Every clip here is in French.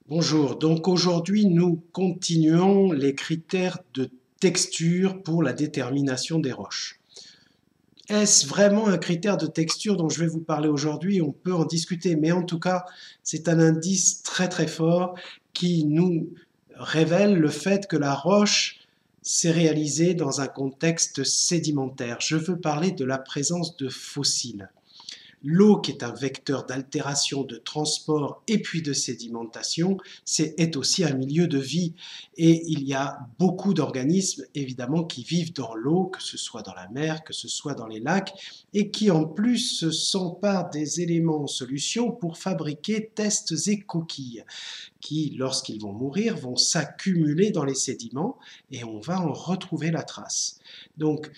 Bonjour, donc aujourd'hui nous continuons les critères de texture pour la détermination des roches. Est-ce vraiment un critère de texture dont je vais vous parler aujourd'hui? On peut en discuter, mais en tout cas c'est un indice très très fort qui nous révèle le fait que la roche s'est réalisée dans un contexte sédimentaire. Je veux parler de la présence de fossiles. L'eau, qui est un vecteur d'altération, de transport et puis de sédimentation, est aussi un milieu de vie. Et il y a beaucoup d'organismes, évidemment, qui vivent dans l'eau, que ce soit dans la mer, que ce soit dans les lacs, et qui en plus s'emparent des éléments en solution pour fabriquer tests et coquilles, qui, lorsqu'ils vont mourir, vont s'accumuler dans les sédiments et on va en retrouver la trace. Donc,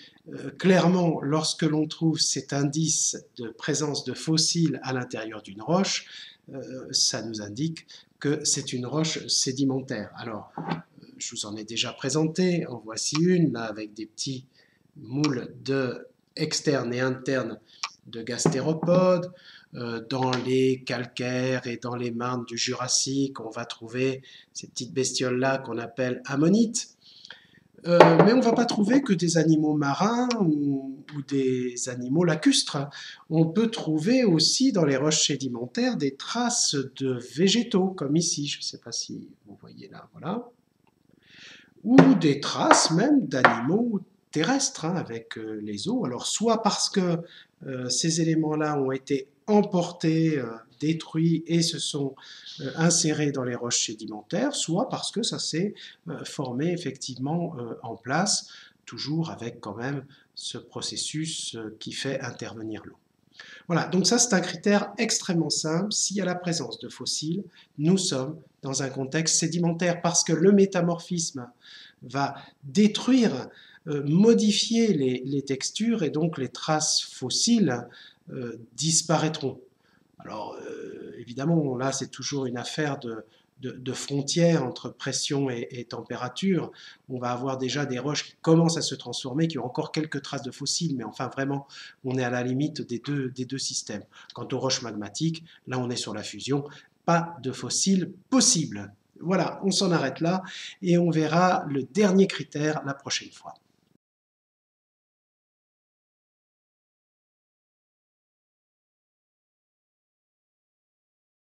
clairement, lorsque l'on trouve cet indice de présence de fossiles à l'intérieur d'une roche, ça nous indique que c'est une roche sédimentaire. Alors, je vous en ai déjà présenté, en voici une, là, avec des petits moules externes et internes de gastéropodes. Dans les calcaires et dans les marnes du Jurassique, on va trouver ces petites bestioles-là qu'on appelle ammonites. Mais on ne va pas trouver que des animaux marins ou des animaux lacustres. On peut trouver aussi dans les roches sédimentaires des traces de végétaux, comme ici, je ne sais pas si vous voyez là, voilà, ou des traces même d'animaux terrestres avec les os. Alors soit parce que ces éléments-là ont été emportés, détruits et se sont insérés dans les roches sédimentaires, soit parce que ça s'est formé effectivement en place, toujours avec quand même ce processus qui fait intervenir l'eau. Voilà, donc ça c'est un critère extrêmement simple. S'il y a la présence de fossiles, nous sommes dans un contexte sédimentaire parce que le métamorphisme va détruire, modifier les textures et donc les traces fossiles disparaîtront. Alors évidemment, là c'est toujours une affaire de frontières entre pression et température. On va avoir déjà des roches qui commencent à se transformer, qui ont encore quelques traces de fossiles, mais enfin vraiment, on est à la limite des deux systèmes. Quant aux roches magmatiques, là on est sur la fusion, pas de fossiles possibles. Voilà, on s'en arrête là et on verra le dernier critère la prochaine fois.